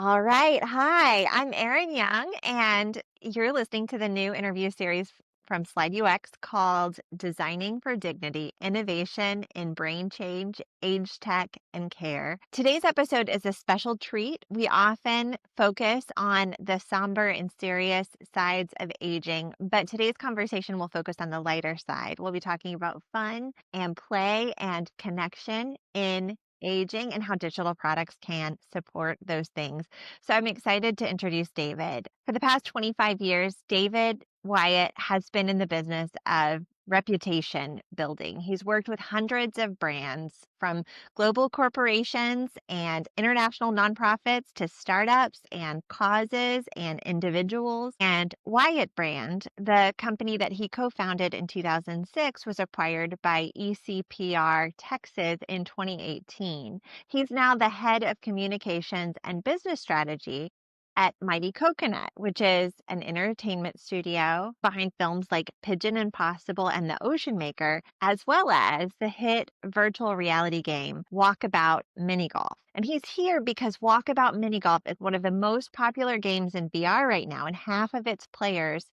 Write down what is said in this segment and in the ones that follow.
All right. Hi, I'm Erin Young, and you're listening to the new interview series from Slide UX called Designing for Dignity Innovation in Brain Change, Age Tech, and Care. Today's episode is a special treat. We often focus on the somber and serious sides of aging, but today's conversation will focus on the lighter side. We'll be talking about fun and play and connection in aging and how digital products can support those things. So I'm excited to introduce David. For the past 25 years, David Wyatt has been in the business of reputation building. He's worked with hundreds of brands from global corporations and international nonprofits to startups and causes and individuals. And Wyatt Brand, the company that he co-founded in 2006, was acquired by ECPR Texas in 2018. He's now the head of communications and business strategy at Mighty Coconut, which is an entertainment studio behind films like Pigeon Impossible and The Ocean Maker, as well as the hit virtual reality game Walkabout Mini Golf. And he's here because Walkabout Mini Golf is one of the most popular games in VR right now, and half of its players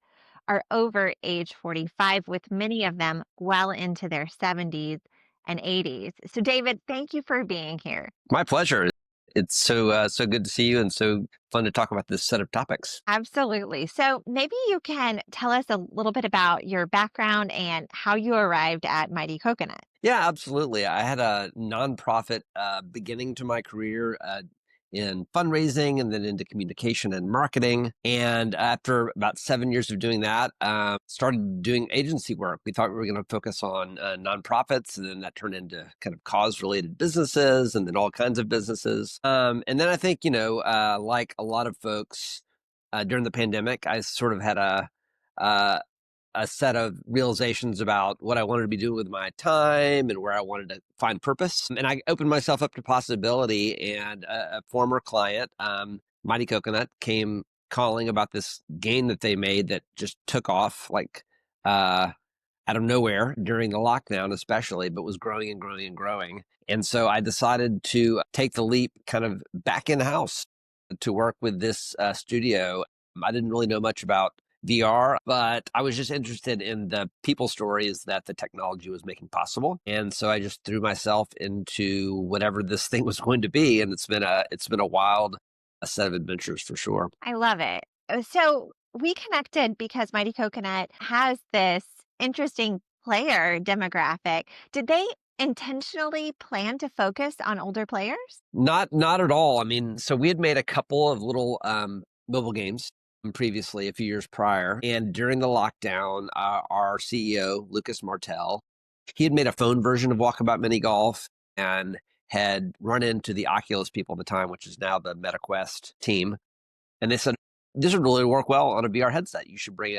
are over age 45, with many of them well into their 70s and 80s. So, David, thank you for being here. My pleasure. It's so good to see you and so fun to talk about this set of topics. Absolutely. So maybe you can tell us a little bit about your background and how you arrived at Mighty Coconut. Yeah, absolutely. I had a nonprofit beginning to my career in fundraising and then into communication and marketing. And after about 7 years of doing that, started doing agency work. We thought we were going to focus on nonprofits, and then that turned into kind of cause-related businesses and then all kinds of businesses. And then I think, like a lot of folks during the pandemic, I sort of had a set of realizations about what I wanted to be doing with my time and where I wanted to find purpose. And I opened myself up to possibility. And a former client, Mighty Coconut, came calling about this game that they made that just took off out of nowhere during the lockdown, especially, but was growing and growing and growing. And so I decided to take the leap kind of back in house to work with this studio. I didn't really know much about VR, but I was just interested in the people stories that the technology was making possible. And so I just threw myself into whatever this thing was going to be. And it's been a wild set of adventures for sure. I love it. So we connected because Mighty Coconut has this interesting player demographic. Did they intentionally plan to focus on older players? Not at all. I mean, so we had made a couple of little mobile games previously, a few years prior. And during the lockdown, our CEO, Lucas Martel, he had made a phone version of Walkabout Mini Golf and had run into the Oculus people at the time, which is now the MetaQuest team. And they said, this would really work well on a VR headset. You should bring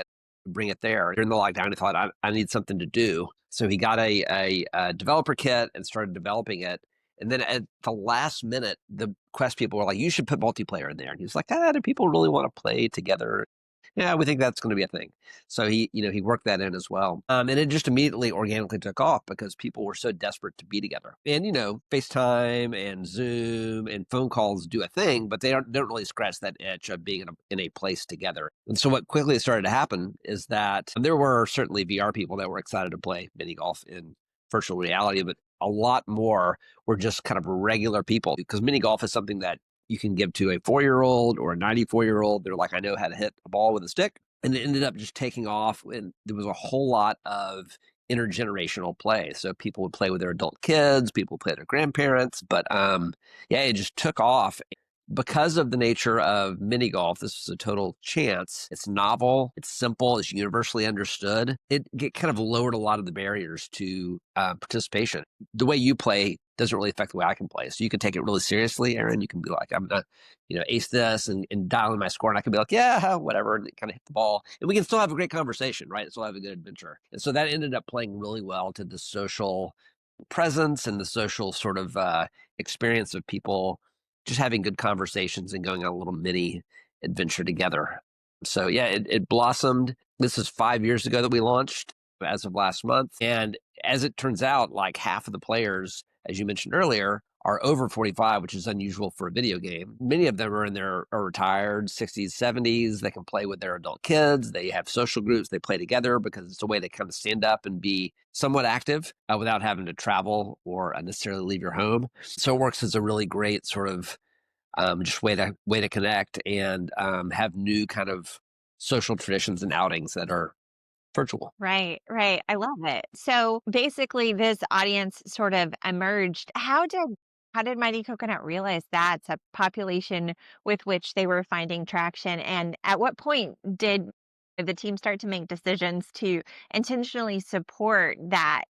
it there. During the lockdown, he thought, I need something to do. So he got a developer kit and started developing it. And then at the last minute, the Quest people were like, you should put multiplayer in there. And he was like, do people really want to play together? Yeah, we think that's going to be a thing. So he worked that in as well. And it just immediately organically took off because people were so desperate to be together. And, FaceTime and Zoom and phone calls do a thing, but they don't really scratch that itch of being in a place together. And so what quickly started to happen is that there were certainly VR people that were excited to play mini golf in virtual reality, but a lot more were just kind of regular people, because mini golf is something that you can give to a 4-year-old or a 94-year-old. They're like, I know how to hit a ball with a stick. And it ended up just taking off. And there was a whole lot of intergenerational play. So people would play with their adult kids, people would play with their grandparents. But it just took off. Because of the nature of mini golf, this was a total chance. It's novel, it's simple, it's universally understood. It kind of lowered a lot of the barriers to participation. The way you play doesn't really affect the way I can play. So you can take it really seriously, Erin. You can be like, I'm going to ace this and dial in my score. And I can be like, yeah, whatever, and kind of hit the ball. And we can still have a great conversation, right? Still have a good adventure. And so that ended up playing really well to the social presence and the social sort of experience of people just having good conversations and going on a little mini adventure together. So yeah, it blossomed. This is 5 years ago that we launched as of last month. And as it turns out, like half of the players, as you mentioned earlier, are over 45, which is unusual for a video game. Many of them are retired, 60s, 70s. They can play with their adult kids. They have social groups. They play together because it's a way to kind of stand up and be somewhat active without having to travel or necessarily leave your home. So it works as a really great sort of just way to connect and have new kind of social traditions and outings that are virtual. Right, right. I love it. So basically this audience sort of emerged. How did Mighty Coconut realize that's a population with which they were finding traction? And at what point did the team start to make decisions to intentionally support that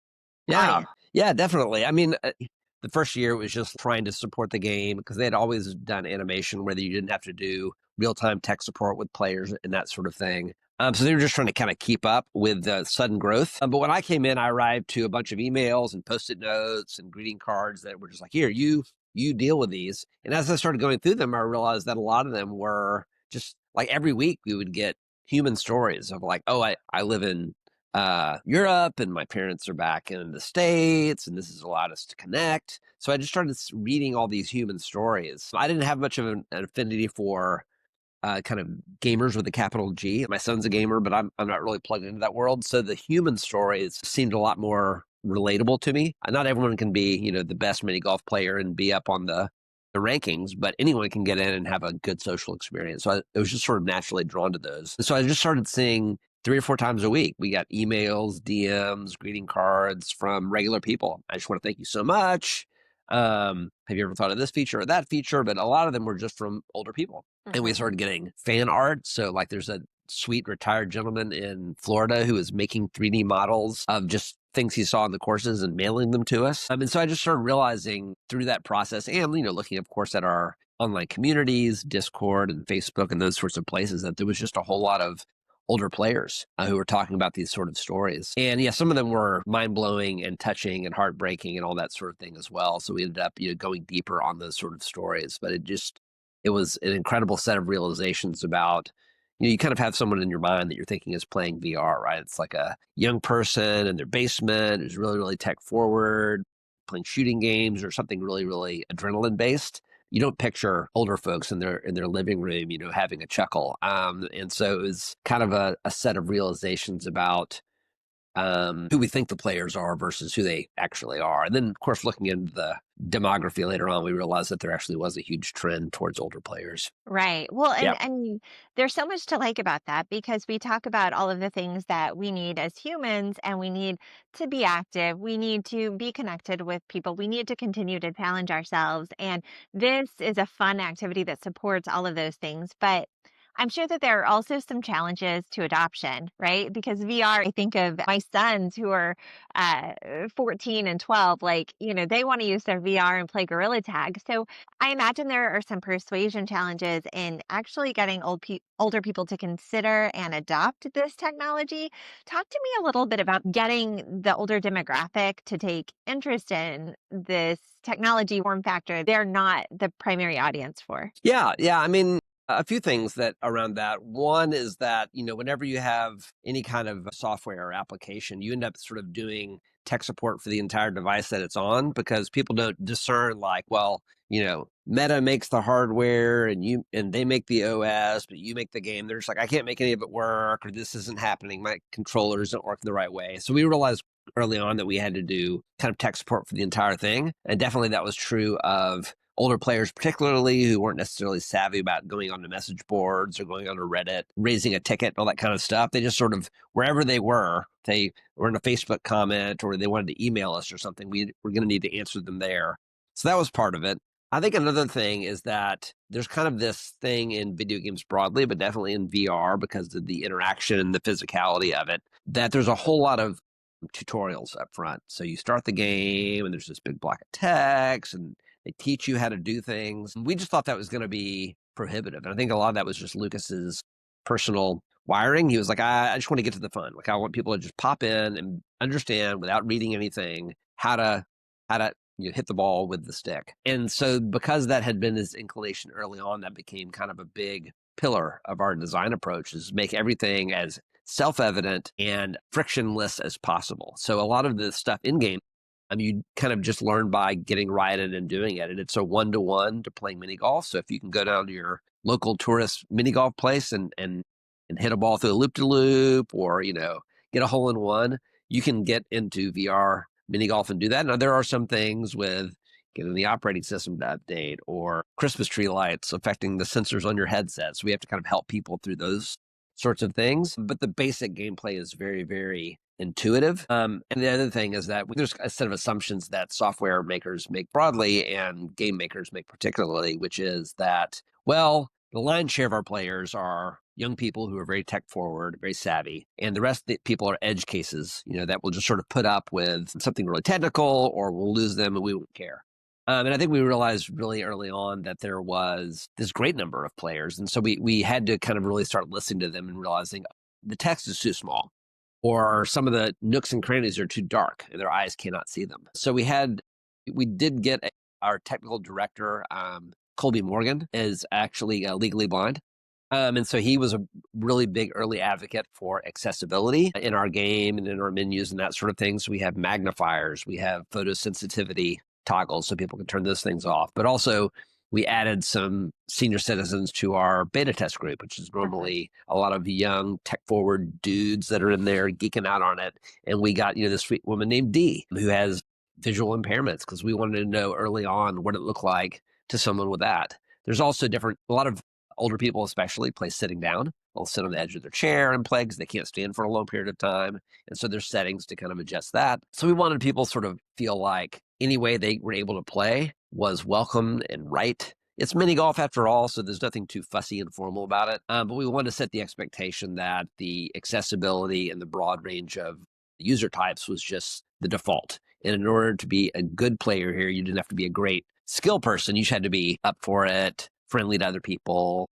Yeah. audience? Yeah, definitely. I mean, the first year was just trying to support the game because they had always done animation where you didn't have to do real time tech support with players and that sort of thing. So they were just trying to kind of keep up with the sudden growth. But when I came in, I arrived to a bunch of emails and post-it notes and greeting cards that were just like, here, you deal with these. And as I started going through them, I realized that a lot of them were just like every week we would get human stories of like, oh, I live in Europe, and my parents are back in the States, and this has allowed us to connect. So I just started reading all these human stories. I didn't have much of an affinity for kind of gamers with a capital G. My son's a gamer, but I'm not really plugged into that world. So the human stories seemed a lot more relatable to me. Not everyone can be, the best mini golf player and be up on the rankings, but anyone can get in and have a good social experience. So it was just sort of naturally drawn to those. So I just started seeing 3 or 4 times a week. We got emails, DMs, greeting cards from regular people. I just want to thank you so much. Have you ever thought of this feature or that feature? But a lot of them were just from older people. And we Mhm. started getting fan art. So like there's a sweet retired gentleman in Florida who is making 3D models of just things he saw in the courses and mailing them to us. And so I just started realizing through that process and, looking, of course, at our online communities, Discord and Facebook and those sorts of places that there was just a whole lot of older players who were talking about these sort of stories. And yeah, some of them were mind blowing and touching and heartbreaking and all that sort of thing as well. So we ended up, going deeper on those sort of stories. But it was an incredible set of realizations about, you kind of have someone in your mind that you're thinking is playing VR, right? It's like a young person in their basement who's really, really tech forward, playing shooting games or something really, really adrenaline based. You don't picture older folks in their living room, having a chuckle. And so it was kind of a set of realizations about who we think the players are versus who they actually are. And then, of course, looking into the demography later on, we realized that there actually was a huge trend towards older players. Right. Well, Yeah. and there's so much to like about that because we talk about all of the things that we need as humans and we need to be active. We need to be connected with people. We need to continue to challenge ourselves. And this is a fun activity that supports all of those things. But I'm sure that there are also some challenges to adoption, right? Because VR, I think of my sons who are 14 and 12, like, they want to use their VR and play Gorilla Tag. So I imagine there are some persuasion challenges in actually getting older people to consider and adopt this technology. Talk to me a little bit about getting the older demographic to take interest in this technology form factor they're not the primary audience for. Yeah, yeah. I mean, a few things that around that. One is that, whenever you have any kind of software or application, you end up sort of doing tech support for the entire device that it's on because people don't discern like, well, Meta makes the hardware and they make the OS, but you make the game. They're just like, I can't make any of it work, or this isn't happening. My controller isn't working the right way. So we realized early on that we had to do kind of tech support for the entire thing. And definitely that was true of older players, particularly who weren't necessarily savvy about going onto message boards or going onto Reddit, raising a ticket, all that kind of stuff. They just sort of, wherever they were in a Facebook comment or they wanted to email us or something, we were going to need to answer them there. So that was part of it. I think another thing is that there's kind of this thing in video games broadly, but definitely in VR because of the interaction and the physicality of it, that there's a whole lot of tutorials up front. So you start the game and there's this big block of text and they teach you how to do things. We just thought that was going to be prohibitive. And I think a lot of that was just Lucas's personal wiring. He was like, I just want to get to the fun. Like I want people to just pop in and understand without reading anything how to hit the ball with the stick. And so because that had been his inclination early on, that became kind of a big pillar of our design approach is make everything as self-evident and frictionless as possible. So a lot of the stuff in game You kind of just learn by getting right in and doing it. And it's a one-to-one to playing mini golf. So if you can go down to your local tourist mini golf place and hit a ball through a loop de loop, or get a hole in one, you can get into VR mini golf and do that. Now there are some things with getting the operating system to update or Christmas tree lights affecting the sensors on your headset. So we have to kind of help people through those sorts of things. But the basic gameplay is very, very intuitive. And the other thing is that there's a set of assumptions that software makers make broadly and game makers make particularly, which is that, well, the lion's share of our players are young people who are very tech forward, very savvy, and the rest of the people are edge cases, that will just sort of put up with something really technical, or we'll lose them and we won't care. And I think we realized really early on that there was this great number of players. And so we had to kind of really start listening to them and realizing the text is too small, or some of the nooks and crannies are too dark and their eyes cannot see them. So we did get our technical director, Colby Morgan, is actually legally blind. And so he was a really big early advocate for accessibility in our game and in our menus and that sort of thing. So we have magnifiers, we have photosensitivity toggles so people can turn those things off. But also we added some senior citizens to our beta test group, which is normally a lot of young tech forward dudes that are in there geeking out on it. And we got, this sweet woman named Dee who has visual impairments, because we wanted to know early on what it looked like to someone with that. There's also a lot of older people especially play sitting down. They'll sit on the edge of their chair and play because they can't stand for a long period of time. And so there's settings to kind of adjust that. So we wanted people sort of feel like any way they were able to play was welcome and right. It's mini golf after all, so there's nothing too fussy and formal about it. But we wanted to set the expectation that the accessibility and the broad range of user types was just the default. And in order to be a good player here, you didn't have to be a great skill person. You just had to be up for it, friendly to other people,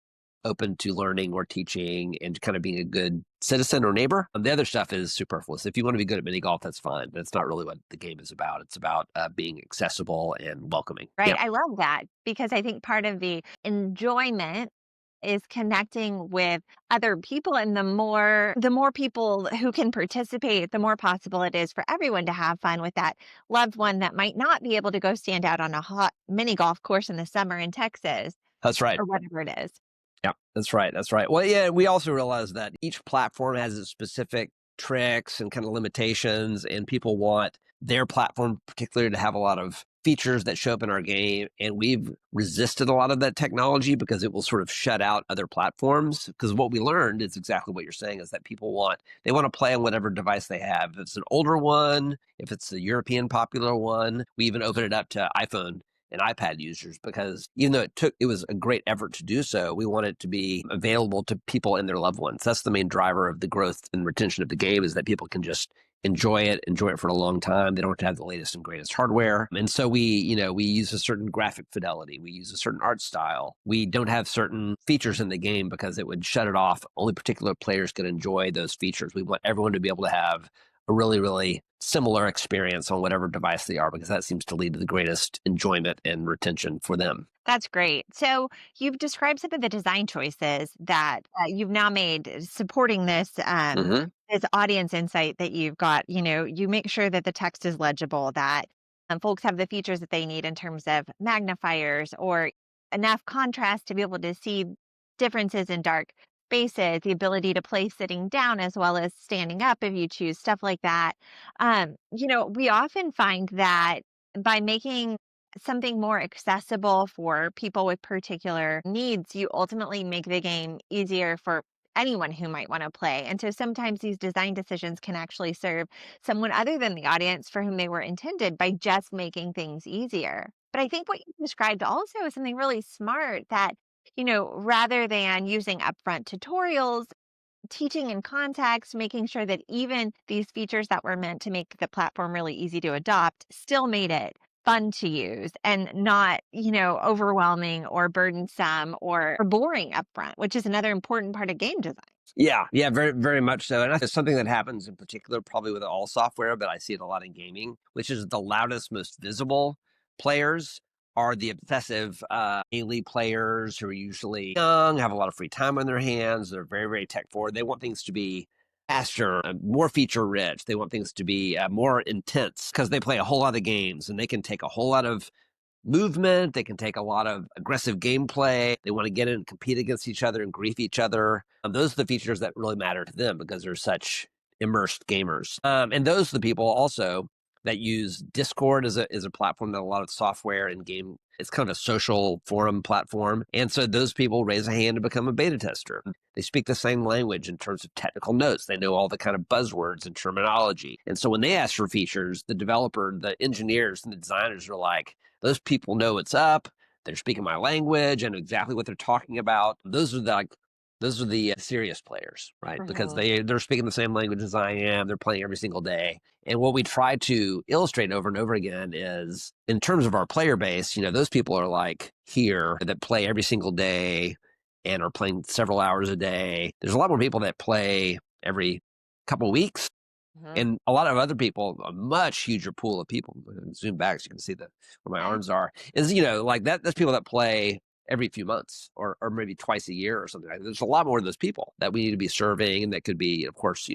open to learning or teaching, and kind of being a good citizen or neighbor. The other stuff is superfluous. If you want to be good at mini golf, that's fine, but it's not really what the game is about. It's about being accessible and welcoming. Right. Yeah, I love that because I think part of the enjoyment is connecting with other people, and the more people who can participate, the more possible it is for everyone to have fun with that loved one that might not be able to go stand out on a hot mini golf course in the summer in Texas that's right. or whatever it is. Yeah, that's right. That's right. Well, yeah, we also realize that each platform has its specific tricks and kind of limitations, and people want their platform particularly to have a lot of features that show up in our game. And we've resisted a lot of that technology because it will sort of shut out other platforms. Because what we learned is exactly what you're saying, is that they want to play on whatever device they have. If it's an older one, if it's a European popular one, we even open it up to iPhone and iPad users, because even though it was a great effort to do so, we want it to be available to people and their loved ones. That's the main driver of the growth and retention of the game, is that people can just enjoy it for a long time. They don't have to have the latest and greatest hardware. And so we use a certain graphic fidelity. We use a certain art style. We don't have certain features in the game because it would shut it off. Only particular players can enjoy those features. We want everyone to be able to have a really, really similar experience on whatever device they are, because that seems to lead to the greatest enjoyment and retention for them. That's great. So you've described some of the design choices that you've now made supporting Hmm. this audience insight that you've got. You make sure that the text is legible, that folks have the features that they need in terms of magnifiers or enough contrast to be able to see differences in dark spaces, the ability to play sitting down as well as standing up if you choose, stuff like that. We often find that by making something more accessible for people with particular needs, you ultimately make the game easier for anyone who might want to play. And so sometimes these design decisions can actually serve someone other than the audience for whom they were intended by just making things easier. But I think what you described also is something really smart that, rather than using upfront tutorials, teaching in context, making sure that even these features that were meant to make the platform really easy to adopt still made it fun to use and not, overwhelming or burdensome or boring upfront, which is another important part of game design. Yeah, very, very much so. And I think it's something that happens in particular, probably with all software, but I see it a lot in gaming, which is the loudest, most visible players are the obsessive daily players who are usually young, have a lot of free time on their hands. They're very, very tech forward. They want things to be faster, more feature rich. They want things to be more intense because they play a whole lot of games and they can take a whole lot of movement. They can take a lot of aggressive gameplay. They want to get in and compete against each other and grief each other. Those are the features that really matter to them because they're such immersed gamers. And those are the people also that use Discord as a platform that a lot of software and game, it's kind of a social forum platform. And so those people raise a hand to become a beta tester. They speak the same language in terms of technical notes. They know all the kind of buzzwords and terminology. And so when they ask for features, the developer, the engineers, and the designers are like, those people know what's up. They're speaking my language and exactly what they're talking about. Those are the serious players, right? Because Mhm. they're speaking the same language as I am. They're playing every single day. And what we try to illustrate over and over again is in terms of our player base, those people are like here that play every single day and are playing several hours a day. There's a lot more people that play every couple of weeks. Mhm. And a lot of other people, a much huger pool of people, zoom back so you can see where my Yeah. arms are, is, like that's people that play every few months or maybe twice a year or something like that. There's a lot more of those people that we need to be serving and that could be, of course,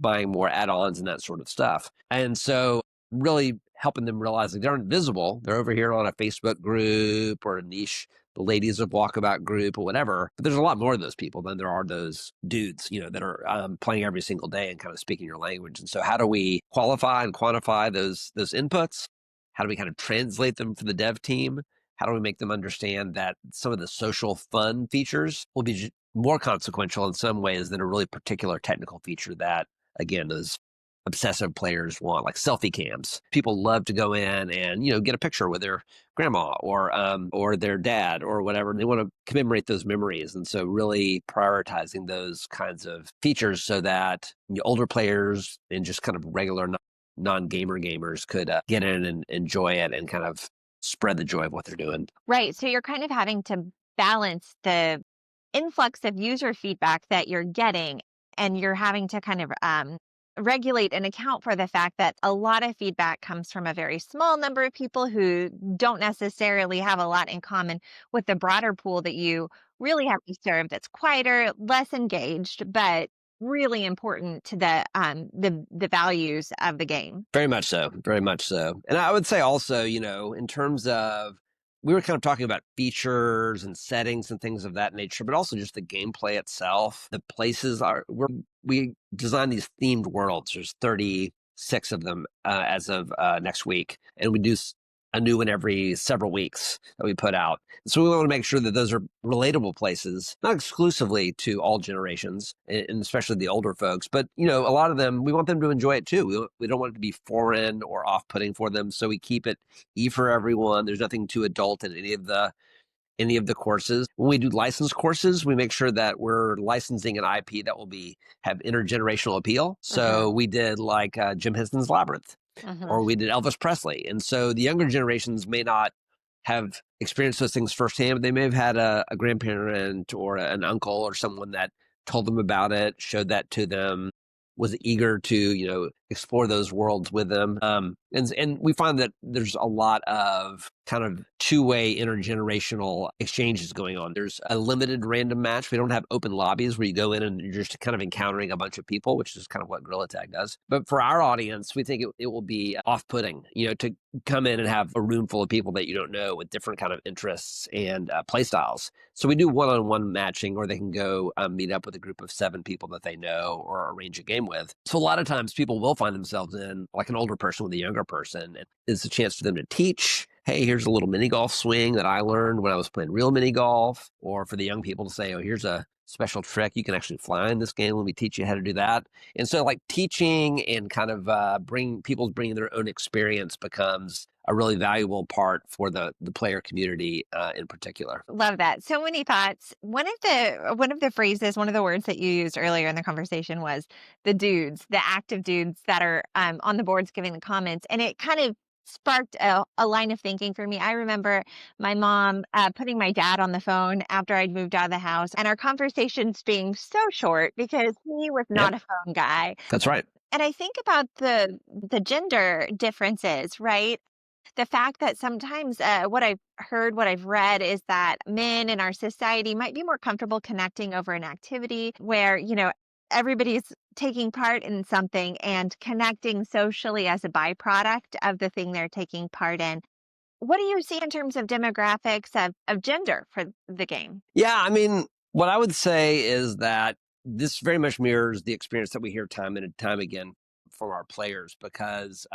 buying more add-ons and that sort of stuff. And so really helping them realize like they're invisible. They're over here on a Facebook group or a niche, the ladies of Walkabout group or whatever. But there's a lot more of those people than there are those dudes, that are playing every single day and kind of speaking your language. And so how do we qualify and quantify those inputs? How do we kind of translate them for the dev team? How do we make them understand that some of the social fun features will be more consequential in some ways than a really particular technical feature that, again, those obsessive players want, like selfie cams. People love to go in and, get a picture with their grandma or their dad or whatever. And they want to commemorate those memories. And so really prioritizing those kinds of features so that older players and just kind of regular non-gamer gamers could get in and enjoy it and kind of spread the joy of what they're doing. Right. So you're kind of having to balance the influx of user feedback that you're getting, and you're having to kind of regulate and account for the fact that a lot of feedback comes from a very small number of people who don't necessarily have a lot in common with the broader pool that you really have to serve, that's quieter, less engaged, but really important to the values of the game. Very much so. Very much so. And I would say also, in terms of, we were kind of talking about features and settings and things of that nature, but also just the gameplay itself. The places we design these themed worlds. There's 36 of them as of next week. And we do a new one every several weeks that we put out. So we want to make sure that those are relatable places, not exclusively to all generations, and especially the older folks, but a lot of them, we want them to enjoy it too. We don't want it to be foreign or off-putting for them, so we keep it for everyone. There's nothing too adult in any of the courses. When we do licensed courses, we make sure that we're licensing an IP that will have intergenerational appeal. So Hmm. we did like Jim Henson's Labyrinth, Hmm. or we did Elvis Presley. And so the younger generations may not have experienced those things firsthand, but they may have had a grandparent or an uncle or someone that told them about it, showed that to them, was eager to, explore those worlds with them. And we find that there's a lot of kind of two-way intergenerational exchanges going on. There's a limited random match. We don't have open lobbies where you go in and you're just kind of encountering a bunch of people, which is kind of what Gorilla Tag does. But for our audience, we think it will be off-putting, to come in and have a room full of people that you don't know with different kind of interests and play styles. So we do one-on-one matching, or they can go meet up with a group of 7 people that they know or arrange a game with. So a lot of times people will find themselves in like an older person with a younger person. And it's a chance for them to teach, hey, here's a little mini golf swing that I learned when I was playing real mini golf. Or for the young people to say, oh, here's a special trick. You can actually fly in this game. Let me teach you how to do that. And so like teaching and kind of bringing their own experience becomes a really valuable part for the player community in particular. Love that. So many thoughts. One of the phrases, one of the words that you used earlier in the conversation was the dudes, the active dudes that are on the boards giving the comments, and it kind of sparked a line of thinking for me. I remember my mom putting my dad on the phone after I'd moved out of the house, and our conversations being so short because he was Yep, not a phone guy. that's right. And I think about the gender differences, right? The fact that sometimes what I've heard, what I've read is that men in our society might be more comfortable connecting over an activity where, everybody's taking part in something and connecting socially as a byproduct of the thing they're taking part in. What do you see in terms of demographics of gender for the game? Yeah, I mean, what I would say is that this very much mirrors the experience that we hear time and time again from our players because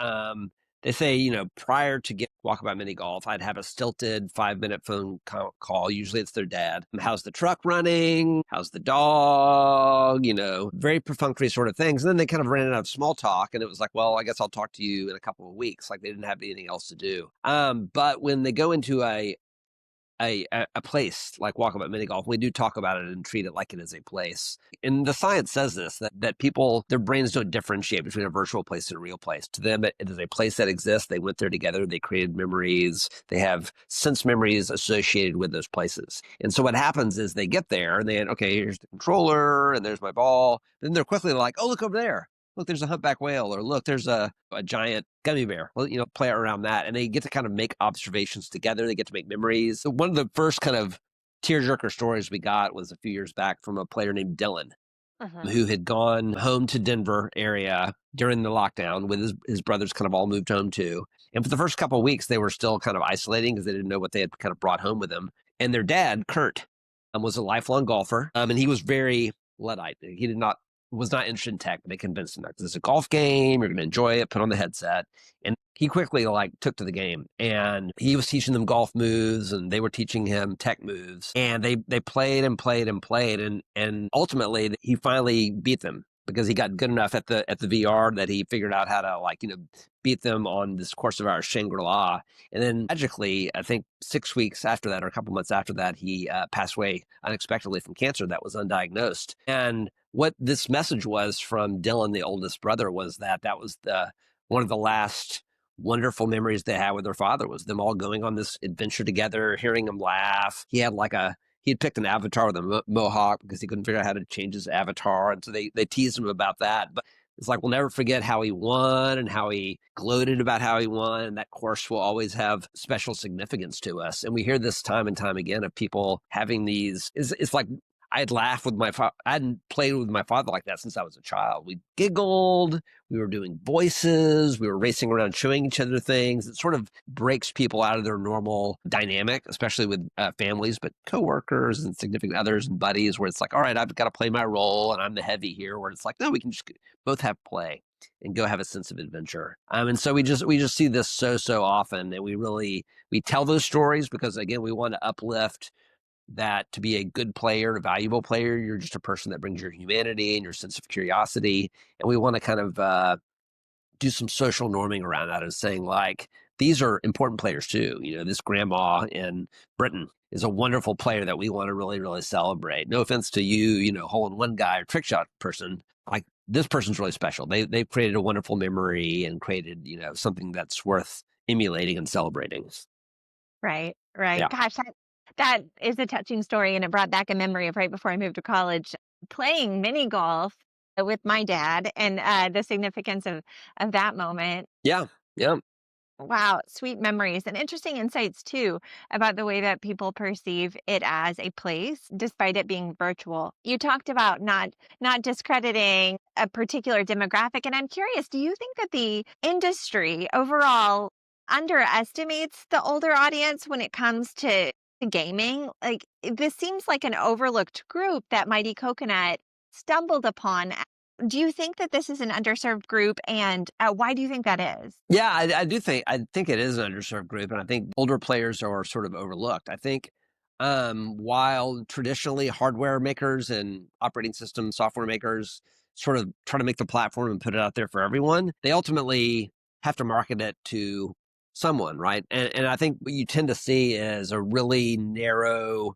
they say, prior to get Walkabout Mini Golf, I'd have a stilted 5-minute phone call. Usually it's their dad. How's the truck running? How's the dog? Very perfunctory sort of things. And then they kind of ran out of small talk. And it was like, well, I guess I'll talk to you in a couple of weeks. Like they didn't have anything else to do. But when they go into a place like Walkabout Mini Golf, we do talk about it and treat it like it is a place. And the science says this, that people, their brains don't differentiate between a virtual place and a real place. To them, it is a place that exists. They went there together. They created memories. They have sense memories associated with those places. And so what happens is they get there and okay, here's the controller and there's my ball. Then they're quickly like, oh, look over there. Look, there's a humpback whale, or look, there's a giant gummy bear. Well, play around that. And they get to kind of make observations together. They get to make memories. So one of the first kind of tearjerker stories we got was a few years back from a player named Dylan, who had gone home to Denver area during the lockdown with his brothers kind of all moved home too. And for the first couple of weeks, they were still kind of isolating because they didn't know what they had kind of brought home with them. And their dad, Kurt, was a lifelong golfer. And he was very Luddite. He was not interested in tech, but they convinced him that this is a golf game. You're going to enjoy it. Put on the headset. And he quickly took to the game, and he was teaching them golf moves and they were teaching him tech moves, and they played and played and played. And ultimately he finally beat them because he got good enough at the VR that he figured out how to beat them on this course of our Shangri-La. And then magically, I think 6 weeks after that, or a couple months after that, he passed away unexpectedly from cancer that was undiagnosed. And what this message was from Dylan, the oldest brother, was that was one of the last wonderful memories they had with their father, was them all going on this adventure together, hearing him laugh. He had picked an avatar with a mohawk because he couldn't figure out how to change his avatar. And so they teased him about that. But it's like, we'll never forget how he won and how he gloated about how he won. And that course will always have special significance to us. And we hear this time and time again of people having these, it's like, I'd laugh with my father. I hadn't played with my father like that since I was a child. We giggled. We were doing voices. We were racing around showing each other things. It sort of breaks people out of their normal dynamic, especially with families, but coworkers and significant others and buddies, where it's like, all right, I've got to play my role and I'm the heavy here, where it's like, no, we can just both have play and go have a sense of adventure. And so we just see this so often, and we tell those stories because, again, we want to uplift that to be a good player, a valuable player, you're just a person that brings your humanity and your sense of curiosity. And we want to kind of do some social norming around that and saying, like, these are important players too. This grandma in Britain is a wonderful player that we want to really, really celebrate. No offense to you, hole-in-one guy or trick shot person. Like, this person's really special. They've created a wonderful memory and created, something that's worth emulating and celebrating. Right, right. Yeah. Gosh, that is a touching story, and it brought back a memory of right before I moved to college, playing mini golf with my dad, and the significance of that moment. Yeah. Yeah. Wow, sweet memories and interesting insights too about the way that people perceive it as a place despite it being virtual. You talked about not discrediting a particular demographic, and I'm curious, do you think that the industry overall underestimates the older audience when it comes to gaming? Like, this seems like an overlooked group that Mighty Coconut stumbled upon. Do you think that this is an underserved group, and why do you think that is? Yeah, I do think it is an underserved group, and I think older players are sort of overlooked. I think while traditionally hardware makers and operating system software makers sort of try to make the platform and put it out there for everyone, they ultimately have to market it to someone, right? And I think what you tend to see is a really narrow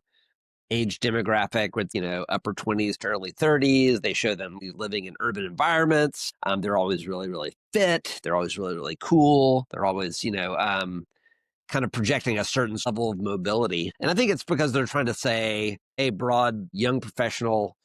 age demographic with, upper 20s to early 30s. They show them living in urban environments. They're always really, really fit. They're always really, really cool. They're always, kind of projecting a certain level of mobility. And I think it's because they're trying to say a broad, young professional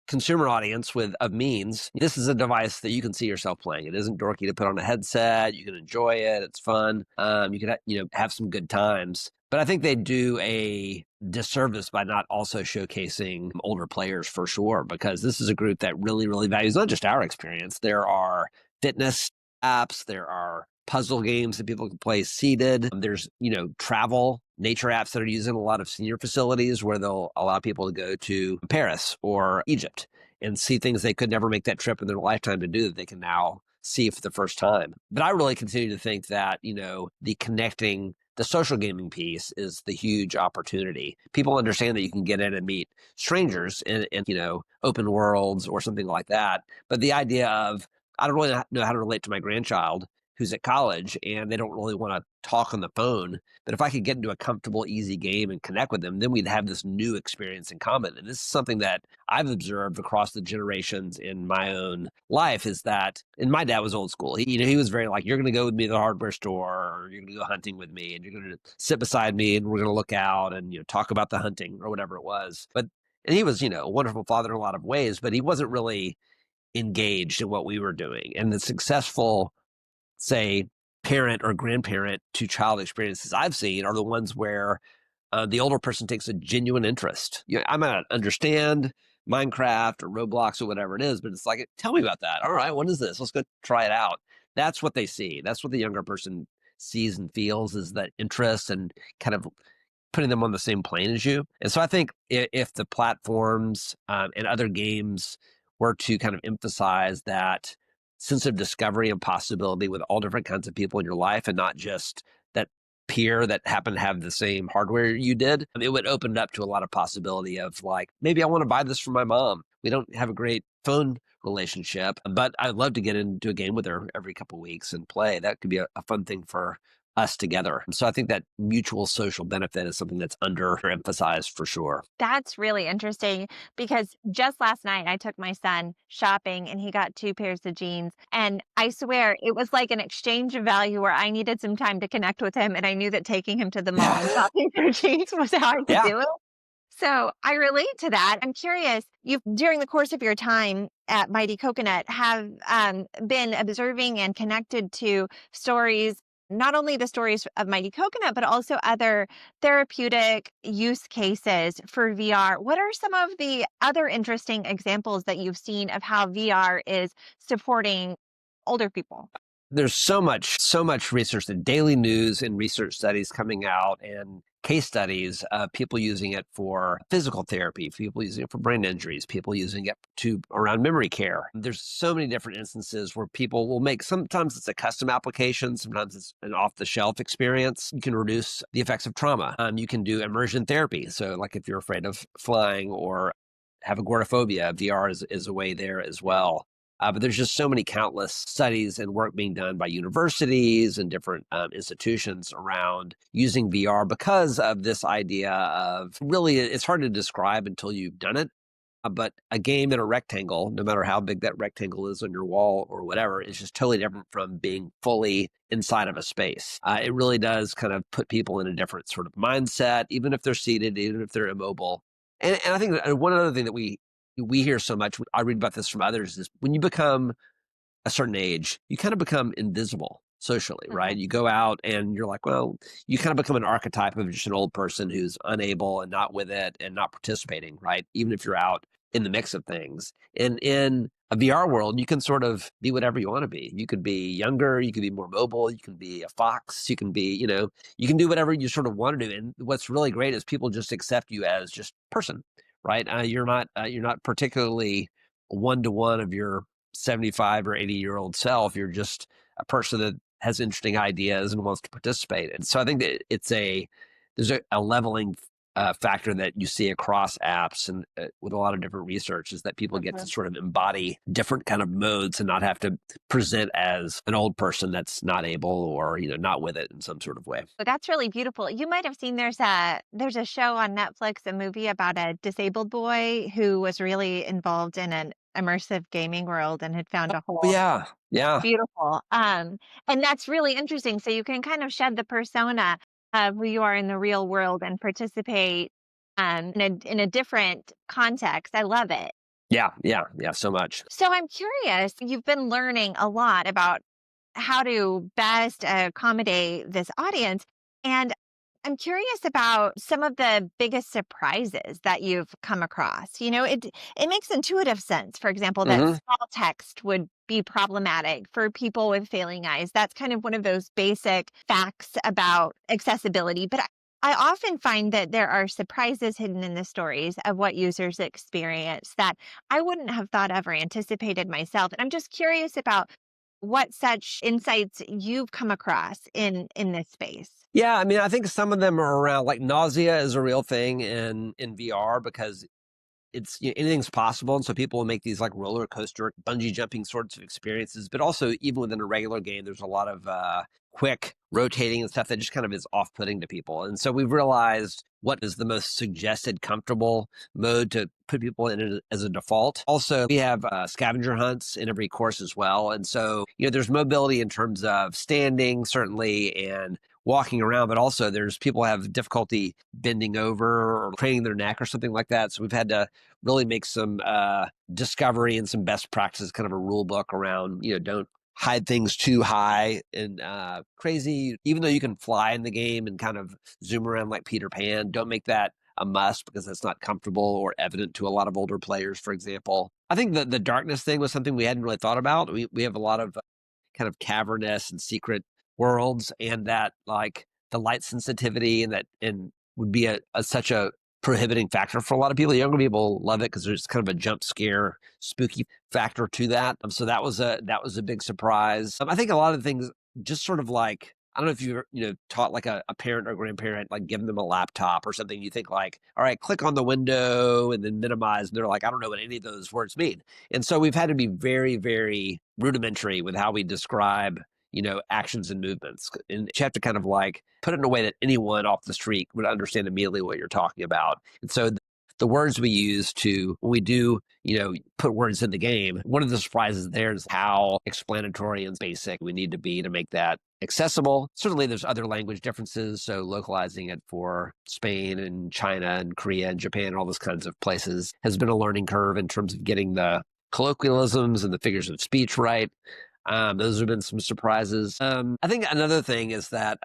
consumer audience of means, this is a device that you can see yourself playing. It isn't dorky to put on a headset. You can enjoy it. It's fun. You can have some good times. But I think they do a disservice by not also showcasing older players for sure, because this is a group that really, really values not just our experience. There are fitness apps, there are puzzle games that people can play seated. There's, travel nature apps that are using a lot of senior facilities where they'll allow people to go to Paris or Egypt and see things they could never make that trip in their lifetime to do that they can now see for the first time. But I really continue to think that, the social gaming piece is the huge opportunity. People understand that you can get in and meet strangers in open worlds or something like that. But the idea of, I don't really know how to relate to my grandchild who's at college and they don't really want to talk on the phone. But if I could get into a comfortable, easy game and connect with them, then we'd have this new experience in common. And this is something that I've observed across the generations in my own life is that, and my dad was old school. He was very like, you're going to go with me to the hardware store, or you're going to go hunting with me, and you're going to sit beside me, and we're going to look out and talk about the hunting or whatever it was. And he was a wonderful father in a lot of ways, but he wasn't really engaged in what we were doing. And the successful, say, parent or grandparent to child experiences I've seen are the ones where the older person takes a genuine interest. I might not understand Minecraft or Roblox or whatever it is, but it's like, tell me about that. All right, what is this? Let's go try it out. That's what they see. That's what the younger person sees and feels, is that interest and kind of putting them on the same plane as you. And so I think if the platforms and other games were to kind of emphasize that sense of discovery and possibility with all different kinds of people in your life and not just that peer that happened to have the same hardware you did, it would open it up to a lot of possibility of like, maybe I want to buy this for my mom. We don't have a great phone relationship, but I'd love to get into a game with her every couple of weeks and play. That could be a fun thing for us together. So I think that mutual social benefit is something that's underemphasized for sure. That's really interesting because just last night I took my son shopping and he got 2 pairs of jeans. And I swear it was like an exchange of value where I needed some time to connect with him. And I knew that taking him to the mall and Yeah. shopping for jeans was how I could Yeah. do it. So I relate to that. I'm curious, you've during the course of your time at Mighty Coconut have been observing and connected to stories, not only the stories of Mighty Coconut, but also other therapeutic use cases for VR. What are some of the other interesting examples that you've seen of how VR is supporting older people? There's so much research, the daily news and research studies coming out and case studies of people using it for physical therapy, people using it for brain injuries, people using it to around memory care. There's so many different instances where people will make, sometimes it's a custom application, sometimes it's an off the shelf experience. You can reduce the effects of trauma. You can do immersion therapy. So like if you're afraid of flying or have agoraphobia, VR is a way there as well. But there's just so many countless studies and work being done by universities and different institutions around using VR because of this idea of, really, it's hard to describe until you've done it. But a game in a rectangle, no matter how big that rectangle is on your wall or whatever, is just totally different from being fully inside of a space. It really does kind of put people in a different sort of mindset, even if they're seated, even if they're immobile. And I think one other thing that we hear so much, I read about this from others, is when you become a certain age, you kind of become invisible socially, right? Mhm. You go out and you're like, well, you kind of become an archetype of just an old person who's unable and not with it and not participating, right? Even if you're out in the mix of things. And in a VR world, you can sort of be whatever you want to be. You could be younger, you could be more mobile, you can be a fox, you can be, you can do whatever you sort of want to do. And what's really great is people just accept you as just person, right? You're not particularly one to one of your 75 or 80-year-old self. You're just a person that has interesting ideas and wants to participate. And so I think that there's a leveling factor that you see across apps and with a lot of different research, is that people get to Mhm. sort of embody different kind of modes and not have to present as an old person that's not able or not with it in some sort of way. But that's really beautiful. You might have seen there's a show on Netflix, a movie about a disabled boy who was really involved in an immersive gaming world and had found a whole Yeah, yeah, beautiful. And that's really interesting. So you can kind of shed the persona of who you are in the real world and participate in a different context. I love it. yeah, yeah, yeah, so much. So I'm curious, you've been learning a lot about how to best accommodate this audience. And I'm curious about some of the biggest surprises that you've come across. It makes intuitive sense, for example, that Hmm. small text would be problematic for people with failing eyes. That's kind of one of those basic facts about accessibility. But I often find that there are surprises hidden in the stories of what users experience that I wouldn't have thought of or anticipated myself. And I'm just curious about what such insights you've come across in this space. Yeah, I mean, I think some of them are around like nausea is a real thing in VR because anything's possible, and so people will make these like roller coaster, bungee jumping sorts of experiences. But also, even within a regular game, there's a lot of quick rotating and stuff that just kind of is off-putting to people. And so we've realized what is the most suggested, comfortable mode to put people in it as a default. Also, we have scavenger hunts in every course as well, and so there's mobility in terms of standing, certainly, and walking around, but also there's people have difficulty bending over or craning their neck or something like that. So we've had to really make some discovery and some best practices, kind of a rule book around, don't hide things too high and crazy. Even though you can fly in the game and kind of zoom around like Peter Pan, don't make that a must because that's not comfortable or evident to a lot of older players, for example. I think the darkness thing was something we hadn't really thought about. We have a lot of kind of cavernous and secret worlds, and that like the light sensitivity and would be such a prohibiting factor for a lot of people. Younger people love it because there's kind of a jump scare, spooky factor to that. So that was a big surprise. I think a lot of things just sort of like I don't know if you're taught like a parent or grandparent like giving them a laptop or something. You think like, all right, click on the window and then minimize. And they're like, I don't know what any of those words mean. And so we've had to be very, very rudimentary with how we describe actions and movements. And you have to kind of like put it in a way that anyone off the street would understand immediately what you're talking about. And so the words we use when we do, put words in the game, one of the surprises there is how explanatory and basic we need to be to make that accessible. Certainly there's other language differences. So localizing it for Spain and China and Korea and Japan and all those kinds of places has been a learning curve in terms of getting the colloquialisms and the figures of speech right. Those have been some surprises. I think another thing is that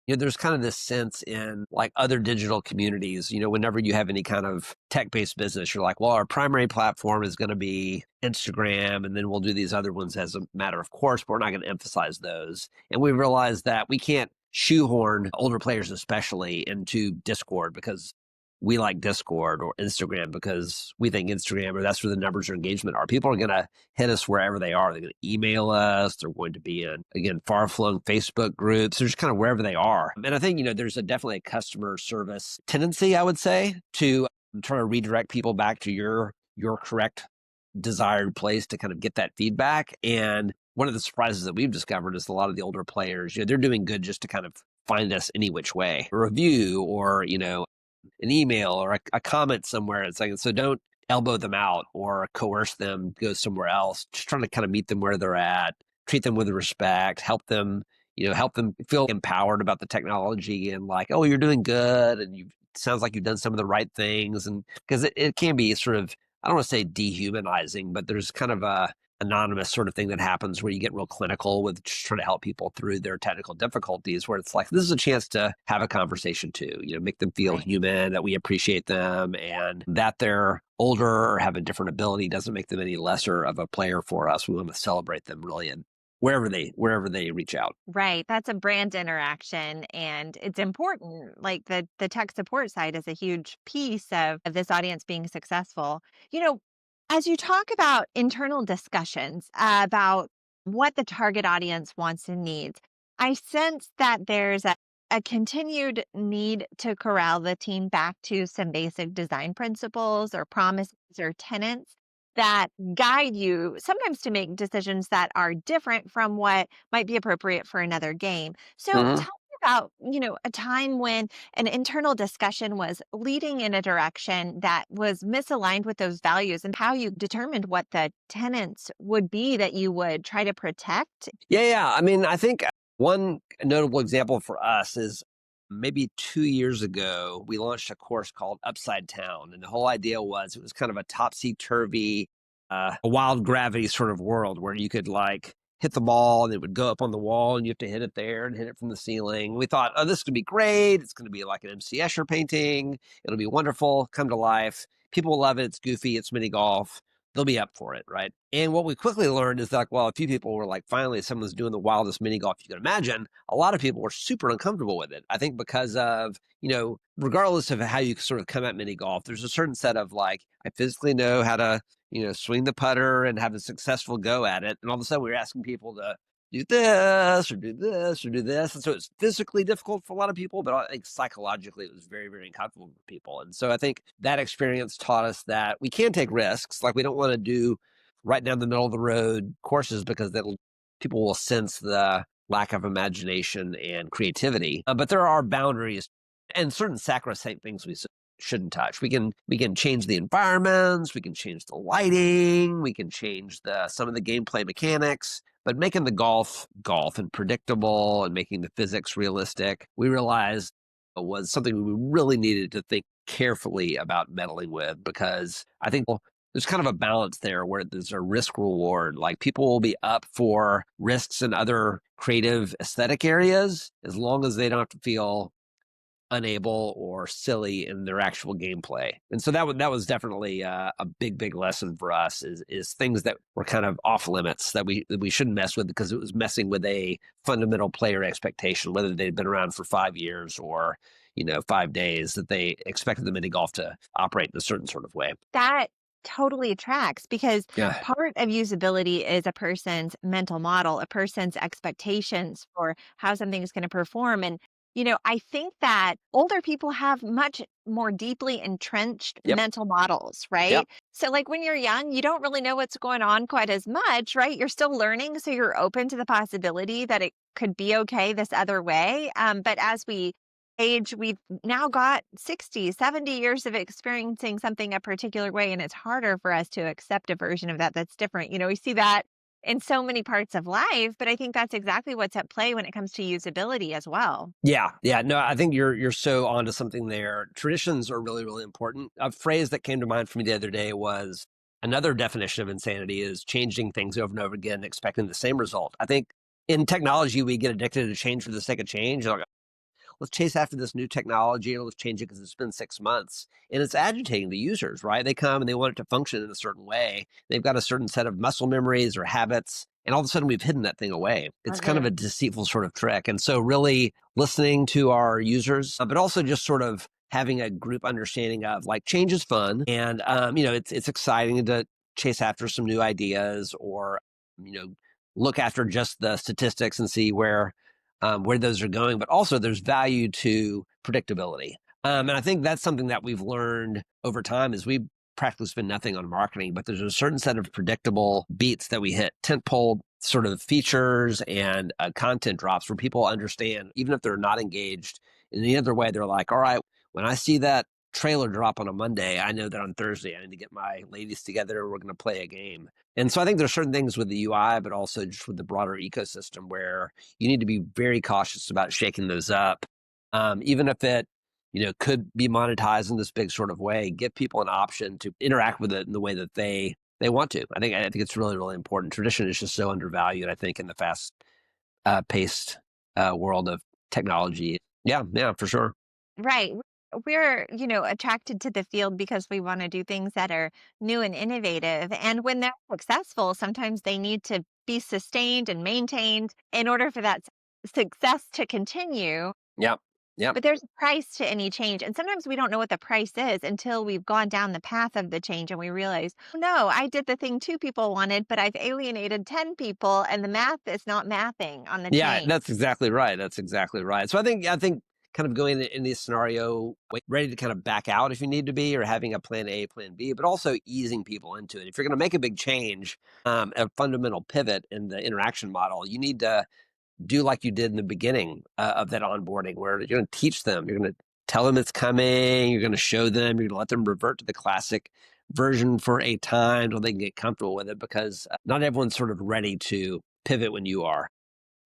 there's kind of this sense in like other digital communities, whenever you have any kind of tech-based business, you're like, well, our primary platform is going to be Instagram, and then we'll do these other ones as a matter of course, but we're not going to emphasize those. And we realized that we can't shoehorn older players especially into Discord because we like Discord or Instagram because we think Instagram or that's where the numbers of engagement are. People are going to hit us wherever they are. They're going to email us. They're going to be in, again, far-flung Facebook groups. They're just kind of wherever they are. And I think, there's definitely a customer service tendency, I would say, to try to redirect people back to your correct desired place to kind of get that feedback. And one of the surprises that we've discovered is a lot of the older players, they're doing good just to kind of find us any which way, a review or, an email or a comment somewhere. It's like, so don't elbow them out or coerce them, go somewhere else. Just trying to kind of meet them where they're at, treat them with respect, help them feel empowered about the technology and like, oh, you're doing good. And sounds like you've done some of the right things. And because it can be sort of, I don't want to say dehumanizing, but there's kind of a anonymous sort of thing that happens where you get real clinical with just trying to help people through their technical difficulties, where it's like, this is a chance to have a conversation too, make them feel Right. human, that we appreciate them, and that they're older or have a different ability doesn't make them any lesser of a player for us. We want to celebrate them really and wherever they reach out. Right. That's a brand interaction and it's important. Like the tech support side is a huge piece of this audience being successful. You know, as you talk about internal discussions about what the target audience wants and needs, I sense that there's a continued need to corral the team back to some basic design principles or promises or tenets that guide you sometimes to make decisions that are different from what might be appropriate for another game. So Mm-hmm. tell me about, a time when an internal discussion was leading in a direction that was misaligned with those values and how you determined what the tenets would be that you would try to protect. Yeah. I mean, I think one notable example for us is maybe 2 years ago, we launched a course called Upside Town. And the whole idea was it was kind of a topsy turvy, a wild gravity sort of world where you could like hit the ball and it would go up on the wall and you have to hit it there and hit it from the ceiling. We thought, oh, this could be great. It's going to be like an MC Escher painting. It'll be wonderful, come to life. People will love it. It's goofy. It's mini golf. They'll be up for it, right? And what we quickly learned is that, well, a few people were like, finally, someone's doing the wildest mini golf you can imagine. A lot of people were super uncomfortable with it. I think because of, regardless of how you sort of come at mini golf, there's a certain set of like, I physically know how to, swing the putter and have a successful go at it. And all of a sudden we were asking people to do this or do this or do this. And so it's physically difficult for a lot of people, but I think psychologically it was very, very uncomfortable for people. And so I think that experience taught us that we can take risks. Like we don't want to do right down the middle of the road courses because people will sense the lack of imagination and creativity. But there are boundaries and certain sacrosanct things we shouldn't touch. We can change the environments, we can change the lighting, we can change some of the gameplay mechanics, but making the golf and predictable and making the physics realistic, we realized was something we really needed to think carefully about meddling with, because I think there's kind of a balance there where there's a risk reward. Like people will be up for risks in other creative aesthetic areas as long as they don't have to feel unable or silly in their actual gameplay. And so that was definitely a big lesson for us is things that were kind of off limits that we shouldn't mess with because it was messing with a fundamental player expectation, whether they'd been around for 5 years or 5 days, that they expected the mini golf to operate in a certain sort of way. That totally tracks because Yeah. part of usability is a person's mental model, a person's expectations for how something is going to perform. And, I think that older people have much more deeply entrenched Yep. mental models, right? Yep. So, like when you're young, you don't really know what's going on quite as much, right? You're still learning. So, you're open to the possibility that it could be okay this other way. But as we age, we've now got 60, 70 years of experiencing something a particular way, and it's harder for us to accept a version of that that's different. We see that in so many parts of life, but I think that's exactly what's at play when it comes to usability as well. Yeah. No, I think you're so onto something there. Traditions are really, really important. A phrase that came to mind for me the other day was another definition of insanity is changing things over and over again, expecting the same result. I think in technology, we get addicted to change for the sake of change. Like, let's chase after this new technology or let's change it because it's been 6 months. And it's agitating the users, right? They come and they want it to function in a certain way. They've got a certain set of muscle memories or habits. And all of a sudden we've hidden that thing away. It's kind of a deceitful sort of trick. And so really listening to our users, but also just sort of having a group understanding of like change is fun. And, it's exciting to chase after some new ideas or, look after just the statistics and see where those are going, but also there's value to predictability. And I think that's something that we've learned over time is we practically spend nothing on marketing, but there's a certain set of predictable beats that we hit, tentpole sort of features and content drops where people understand, even if they're not engaged in any other way, they're like, all right, when I see that trailer drop on a Monday, I know that on Thursday I need to get my ladies together and we're going to play a game. And so I think there's certain things with the UI, but also just with the broader ecosystem where you need to be very cautious about shaking those up. Even if it, could be monetized in this big sort of way, give people an option to interact with it in the way that they want to. I think it's really, really important. Tradition is just so undervalued, I think, in the fast paced world of technology. Yeah, for sure. Right. We're, attracted to the field because we want to do things that are new and innovative. And when they're successful, sometimes they need to be sustained and maintained in order for that success to continue. Yeah. Yeah. But there's a price to any change. And sometimes we don't know what the price is until we've gone down the path of the change and we realize, "Oh, no, I did the thing 2 people wanted, but I've alienated 10 people and the math is not mathing on the Yeah, change." that's exactly right. That's exactly right. So I think kind of going in this scenario, ready to kind of back out if you need to be, or having a plan A, plan B, but also easing people into it. If you're going to make a big change, a fundamental pivot in the interaction model, you need to do like you did in the beginning of that onboarding, where you're going to teach them, you're going to tell them it's coming, you're going to show them, you're going to let them revert to the classic version for a time until they can get comfortable with it, because not everyone's sort of ready to pivot when you are.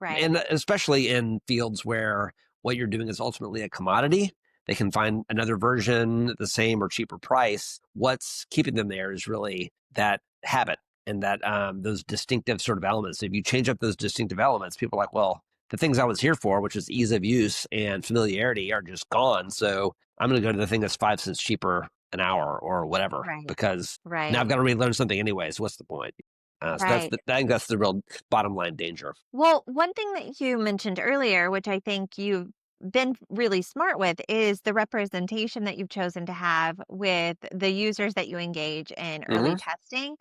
Right. And especially in fields where what you're doing is ultimately a commodity, they can find another version at the same or cheaper price. What's keeping them there is really that habit and that those distinctive sort of elements. If you change up those distinctive elements, people are like, well, the things I was here for, which is ease of use and familiarity, are just gone. So I'm going to go to the thing that's 5 cents cheaper an hour or whatever, Right. because now I've Right. got to relearn something anyways. What's the point? So Right. I think that's the real bottom line danger. Well, one thing that you mentioned earlier, which I think you've been really smart with, is the representation that you've chosen to have with the users that you engage in early Hmm. testing.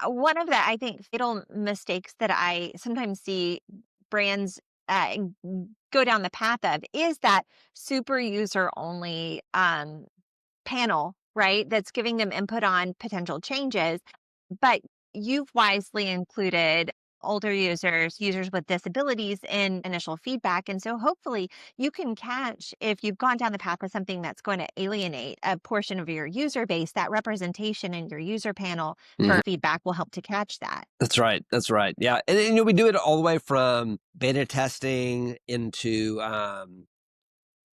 One of the, I think, fatal mistakes that I sometimes see brands go down the path of is that super user only panel, right? That's giving them input on potential changes. But you've wisely included older users, users with disabilities in initial feedback. And so hopefully you can catch if you've gone down the path of something that's going to alienate a portion of your user base, that representation in your user panel Hmm. for feedback will help to catch that. That's right. That's right. Yeah, and we do it all the way from beta testing into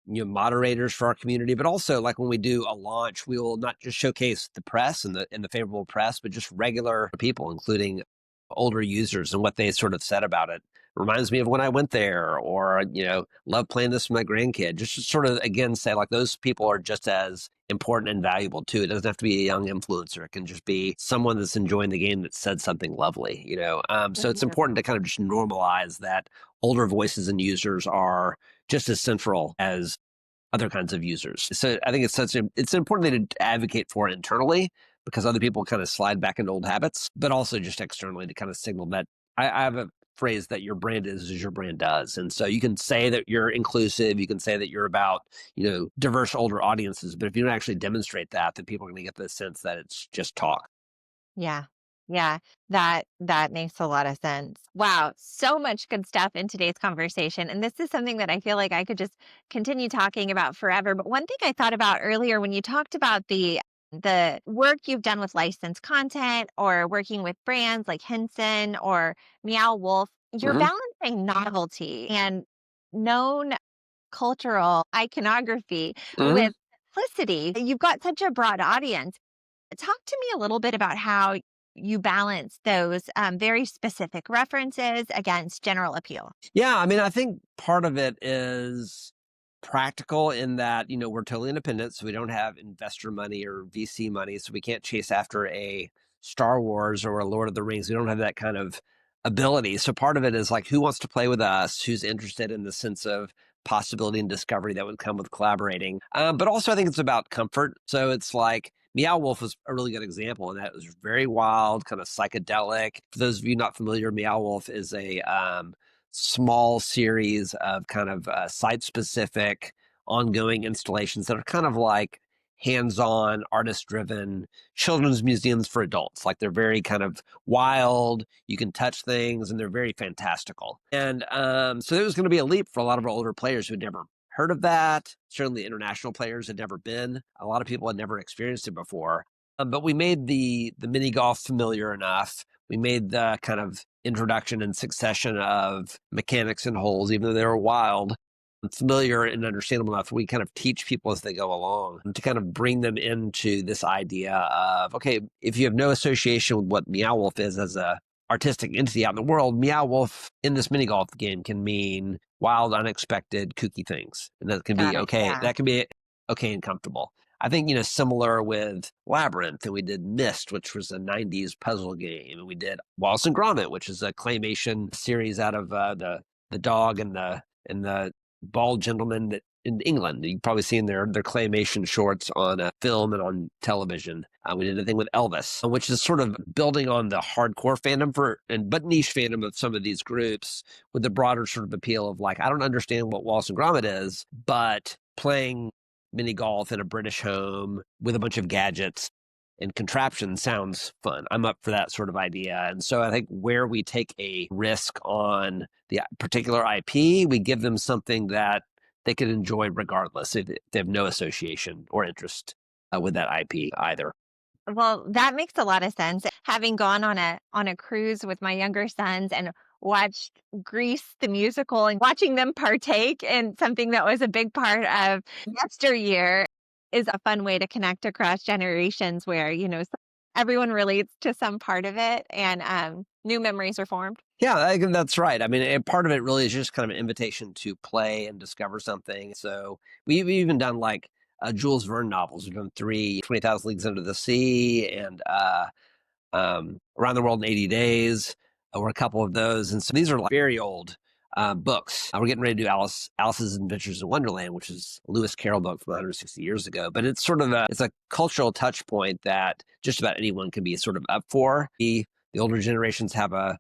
moderators for our community, but also like when we do a launch, we will not just showcase the press and the favorable press, but just regular people, including older users and what they sort of said about it. Reminds me of when I went there, or love playing this with my grandkid. Just to sort of again say like those people are just as important and valuable too. It doesn't have to be a young influencer. It can just be someone that's enjoying the game that said something lovely. So it's Mhm. important to kind of just normalize that older voices and users are just as central as other kinds of users. So I think it's an important thing to advocate for internally, because other people kind of slide back into old habits, but also just externally to kind of signal that I have a phrase that your brand is as your brand does. And so you can say that you're inclusive, you can say that you're about, diverse older audiences, but if you don't actually demonstrate that, then people are going to get the sense that it's just talk. Yeah. Yeah, that makes a lot of sense. Wow, so much good stuff in today's conversation. And this is something that I feel like I could just continue talking about forever. But one thing I thought about earlier when you talked about the work you've done with licensed content or working with brands like Henson or Meow Wolf, you're Hmm. balancing novelty and known cultural iconography Hmm. with simplicity. You've got such a broad audience. Talk to me a little bit about how you balance those very specific references against general appeal. Yeah, I mean, I think part of it is practical in that, we're totally independent, so we don't have investor money or VC money, so we can't chase after a Star Wars or a Lord of the Rings. We don't have that kind of ability. So part of it is like who wants to play with us, who's interested in the sense of possibility and discovery that would come with collaborating. But also I think it's about comfort. So it's like Meow Wolf was a really good example, and that was very wild, kind of psychedelic. For those of you not familiar, Meow Wolf is a small series of kind of site specific ongoing installations that are kind of like hands-on artist driven children's museums for adults. Like they're very kind of wild, you can touch things, and they're very fantastical. And so there was going to be a leap for a lot of our older players who'd never heard of that. Certainly international players had never been. A lot of people had never experienced it before. But we made the mini golf familiar enough. We made the kind of introduction and succession of mechanics and holes, even though they were wild, familiar and understandable enough. We kind of teach people as they go along to kind of bring them into this idea of, okay, if you have no association with what Meow Wolf is as a artistic entity out in the world, Meow Wolf in this mini golf game can mean wild, unexpected, kooky things. And that can Got be it. okay. Yeah. That can be okay and comfortable. I think, similar with Labyrinth, and we did Myst, which was a 90s puzzle game, and we did Wallace and Gromit, which is a claymation series out of the dog and the bald gentleman that in England. You've probably seen their claymation shorts on film and on television. We did a thing with Elvis, which is sort of building on the hardcore fandom but niche fandom of some of these groups, with the broader sort of appeal of like, I don't understand what Wallace and Gromit is, but playing mini golf in a British home with a bunch of gadgets and contraption sounds fun. I'm up for that sort of idea. And so I think where we take a risk on the particular IP, we give them something that they can enjoy regardless if they have no association or interest with that IP either. Well, that makes a lot of sense. Having gone on a cruise with my younger sons and watched Grease the musical and watching them partake in something that was a big part of yesteryear is a fun way to connect across generations where, everyone relates to some part of it and new memories are formed. Yeah, I think that's right. I mean, and part of it really is just kind of an invitation to play and discover something. So we've even done like Jules Verne novels. We've done three, 20,000 Leagues Under the Sea, and Around the World in 80 Days, or a couple of those. And so these are like very old books. We're getting ready to do Alice's Adventures in Wonderland, which is a Lewis Carroll book from 160 years ago. But it's sort of it's a cultural touch point that just about anyone can be sort of up for. The older generations have a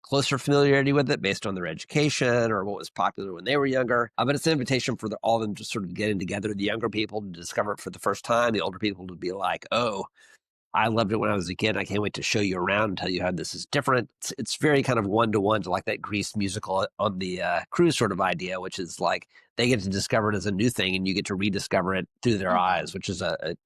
closer familiarity with it based on their education or what was popular when they were younger. But it's an invitation for all of them to sort of getting together, the younger people to discover it for the first time, the older people to be like, oh, I loved it when I was a kid. I can't wait to show you around and tell you how this is different. It's very kind of one to like that Grease musical on the cruise sort of idea, which is like they get to discover it as a new thing and you get to rediscover it through their eyes, which is a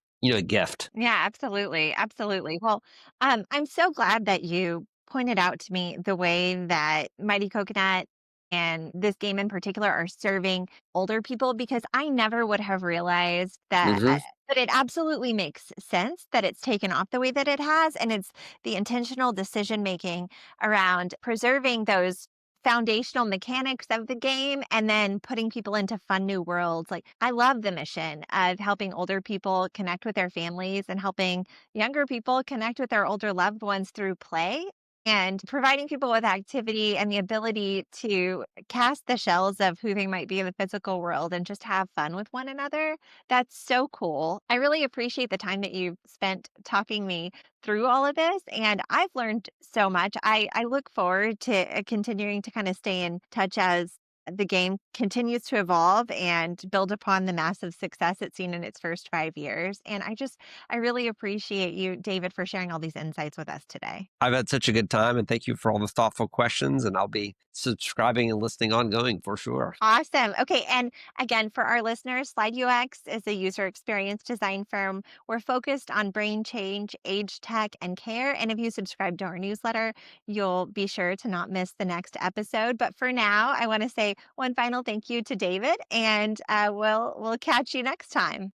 gift. Yeah, absolutely. Absolutely. Well, I'm so glad that you pointed out to me the way that Mighty Coconut and this game in particular are serving older people because I never would have realized that. Hmm. But it absolutely makes sense that it's taken off the way that it has. And it's the intentional decision making around preserving those foundational mechanics of the game and then putting people into fun new worlds. Like, I love the mission of helping older people connect with their families and helping younger people connect with their older loved ones through play and providing people with activity and the ability to cast the shells of who they might be in the physical world and just have fun with one another. That's so cool. I really appreciate the time that you've spent talking me through all of this. And I've learned so much. I look forward to continuing to kind of stay in touch as the game continues to evolve and build upon the massive success it's seen in its first 5 years. And I really appreciate you, David, for sharing all these insights with us today. I've had such a good time and thank you for all the thoughtful questions. And I'll be subscribing and listening ongoing for sure. Awesome. Okay. And again, for our listeners, Slide UX is a user experience design firm. We're focused on brain change, age tech, and care. And if you subscribe to our newsletter, you'll be sure to not miss the next episode. But for now, I want to say one final thank you to David, and we'll catch you next time.